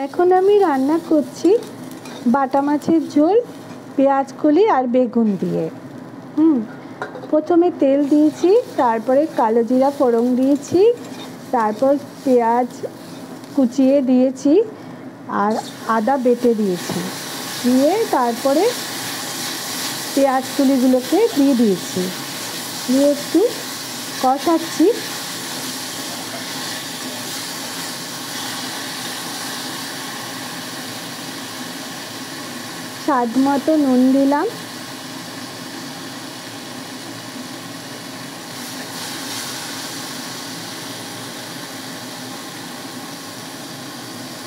এখন আমি রান্না করছি বাটা মাছের ঝোল পেঁয়াজ কলি আর বেগুন দিয়ে। প্রথমে তেল দিয়েছি, তারপরে কালো জিরা ফোড়ন দিয়েছি, তারপর পেঁয়াজ কুচিয়ে দিয়েছি আর আদা বেটে দিয়েছি, দিয়ে তারপরে পেঁয়াজ কলিগুলোকে দিয়ে দিয়েছি, দিয়ে একটু কষাচ্ছি। স্বাদ মতো নুন দিলাম,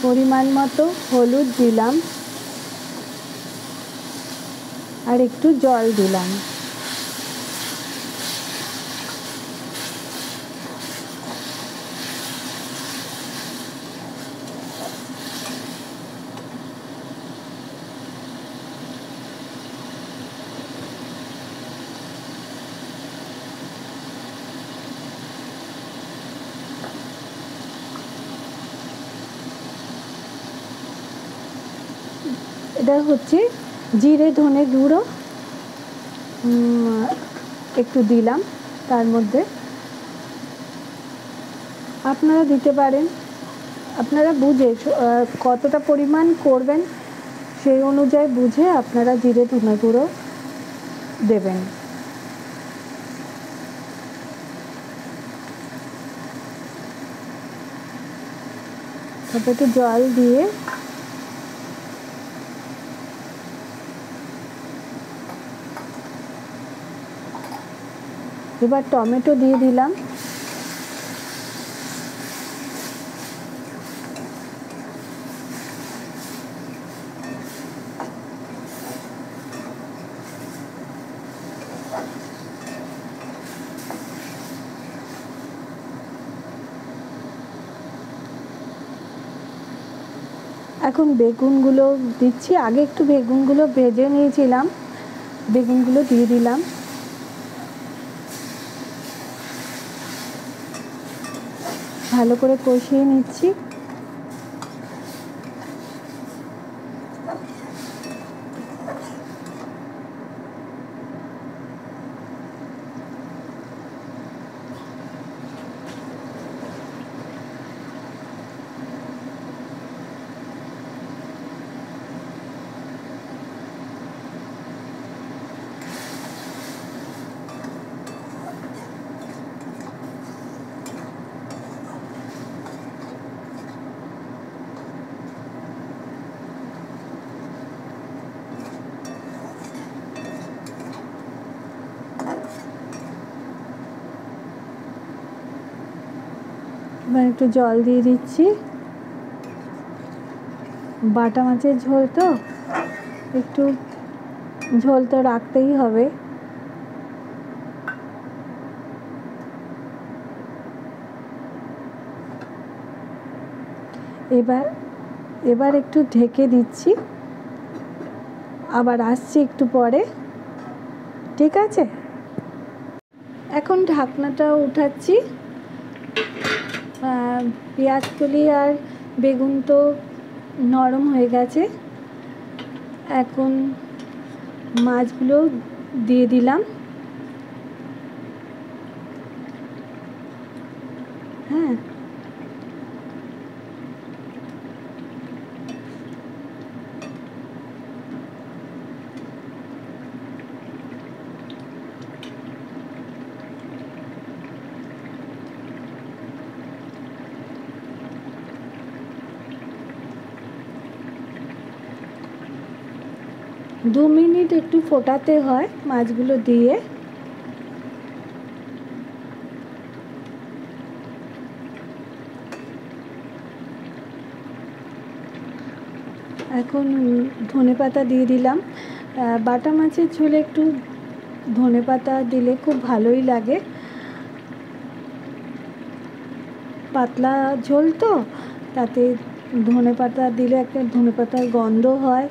পরিমাণ মতো হলুদ দিলাম আর একটু জল দিলাম। এটা হচ্ছে জিরে ধনে গুঁড়ো একটু দিলাম, তার মধ্যে আপনারা দিতে পারেন, আপনারা বুঝে কতটা পরিমাণ করবেন সেই অনুযায়ী বুঝে আপনারা জিরে ধনে গুঁড়ো দেবেন। তারপর একটু জল দিয়ে এবার টমেটো দিয়ে দিলাম, এখন বেগুনগুলো দিচ্ছি। আগে একটু বেগুনগুলো ভেজে নিয়েছিলাম, বেগুনগুলো দিয়ে দিলাম, ভালো করে কষিয়ে নিচ্ছি। এবার একটু জল দিয়ে দিচ্ছি, বাটা মাছের ঝোল তো একটু ঝোল তো রাখতেই হবে। এবার একটু ঢেকে দিচ্ছি, আবার আসছি একটু পরে, ঠিক আছে? এখন ঢাকনাটা উঠাচ্ছি। পেঁয়াজ কলি আর বেগুন তো নরম হয়ে গেছে, এখন মাছগুলো দিয়ে দিলাম। হ্যাঁ, 2 মিনিট একটু ফোটাতে হয় মাছগুলো দিয়ে। এখন ধনেপাতা দিয়ে দিলাম। বাটা মাছের ঝোলে একটু ধনেপাতা দিলে খুব ভালোই লাগে, পাতলা ঝোল তো, তাতে ধনেপাতা দিলে একটা ধনেপাতার গন্ধ হয়,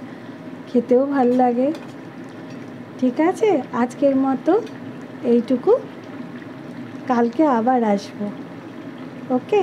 খেতেও ভালো লাগে। ঠিক আছে, আজকের মতো এইটুকু, কালকে আবার আসবো। ওকে।